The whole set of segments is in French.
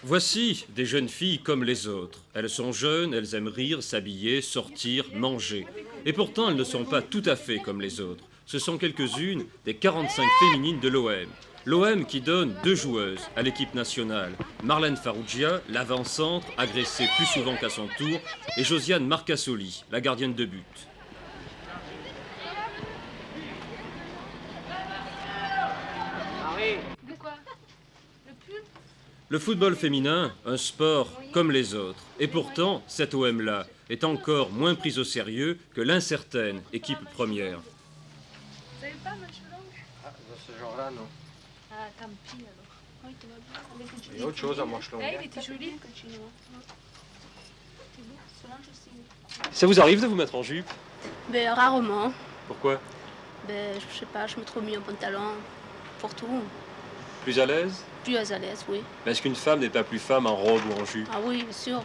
Voici des jeunes filles comme les autres. Elles sont jeunes, elles aiment rire, s'habiller, sortir, manger. Et pourtant, elles ne sont pas tout à fait comme les autres. Ce sont quelques-unes des 45 féminines de l'OM. L'OM qui donne 2 joueuses à l'équipe nationale. Marlène Farrugia, l'avant-centre, agressée plus souvent qu'à son tour, et Josiane Marcassoli, la gardienne de but. Le football féminin, un sport comme les autres. Et pourtant, cet OM-là est encore moins pris au sérieux que l'incertaine équipe première. Vous n'avez pas match longue? Ah, dans ce genre-là, non. Ah, tant pis alors. Oui, tout va bien. Il y a autre chose à manche longue. Il était joli. Ça vous arrive de vous mettre en jupe? Ben, rarement. Pourquoi? Ben, je sais pas, je me trouve mieux en pantalon pour tout. Plus à l'aise? Plus à l'aise, oui. Mais est-ce qu'une femme n'est pas plus femme en robe ou en jupe? Ah oui, bien sûr.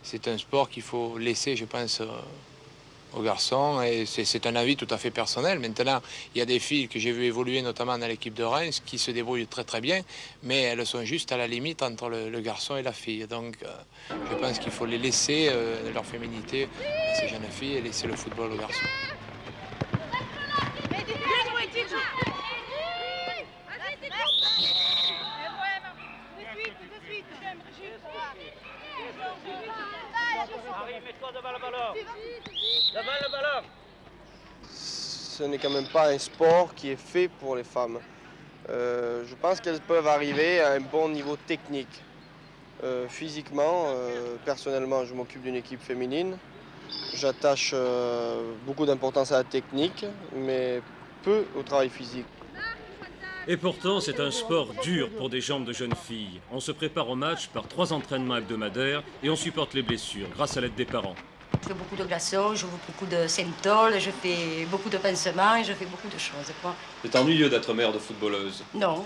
C'est un sport qu'il faut laisser, je pense, aux garçons. Et c'est un avis tout à fait personnel. Maintenant, il y a des filles que j'ai vues évoluer, notamment dans l'équipe de Reims, qui se débrouillent très très bien, mais elles sont juste à la limite entre le garçon et la fille. Donc, je pense qu'il faut les laisser leur féminité à ces jeunes filles et laisser le football aux garçons. Ce n'est quand même pas un sport qui est fait pour les femmes. Je pense qu'elles peuvent arriver à un bon niveau technique. Physiquement, personnellement, je m'occupe d'une équipe féminine. J'attache beaucoup d'importance à la technique, mais peu au travail physique. Et pourtant, c'est un sport dur pour des jambes de jeunes filles. On se prépare au match par 3 entraînements hebdomadaires et on supporte les blessures grâce à l'aide des parents. Je fais beaucoup de glaçons, je fais beaucoup de Centol, je fais beaucoup de pansements et je fais beaucoup de choses, quoi. C'est ennuyeux d'être mère de footballeuse. Non,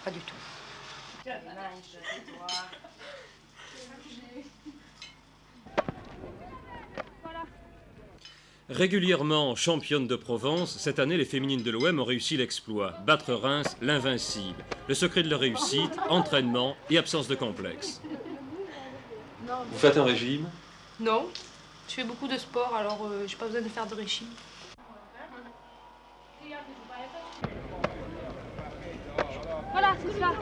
pas du tout. Régulièrement championnes de Provence, cette année, les féminines de l'OM ont réussi l'exploit. Battre Reims, l'invincible. Le secret de leur réussite, entraînement et absence de complexe. Vous faites un régime? Non. Je fais beaucoup de sport, alors j'ai pas besoin de faire de régime. Voilà, c'est ça.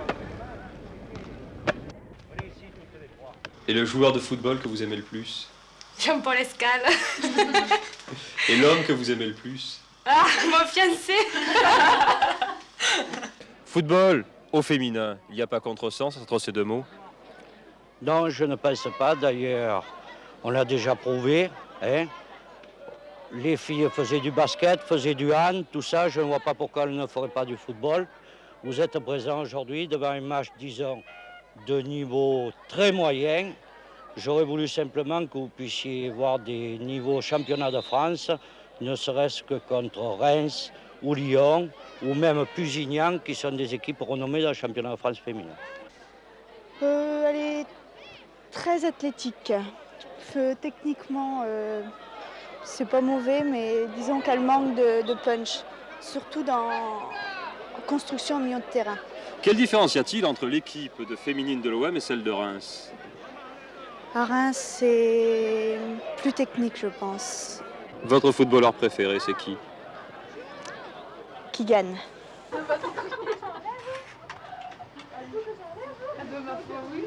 Et le joueur de football que vous aimez le plus? Jean-Paul Escal. Et l'homme que vous aimez le plus? Ah, mon fiancé. Football au féminin, il n'y a pas contresens entre ces 2 mots? Non, je ne pense pas. D'ailleurs, on l'a déjà prouvé. Hein. Les filles faisaient du basket, faisaient du hand, tout ça. Je ne vois pas pourquoi elles ne feraient pas du football. Vous êtes présents aujourd'hui devant un match, disons, de niveau très moyen. J'aurais voulu simplement que vous puissiez voir des niveaux championnat de France, ne serait-ce que contre Reims ou Lyon, ou même Pusignan, qui sont des équipes renommées dans le championnat de France féminin. Elle est très athlétique. Techniquement, c'est pas mauvais, mais disons qu'elle manque de punch, surtout dans la construction au milieu de terrain. Quelle différence y a-t-il entre l'équipe de féminine de l'OM et celle de Reims? À Reims, c'est plus technique, je pense. Votre footballeur préféré, c'est qui? Qui gagne. Ma foi, oui.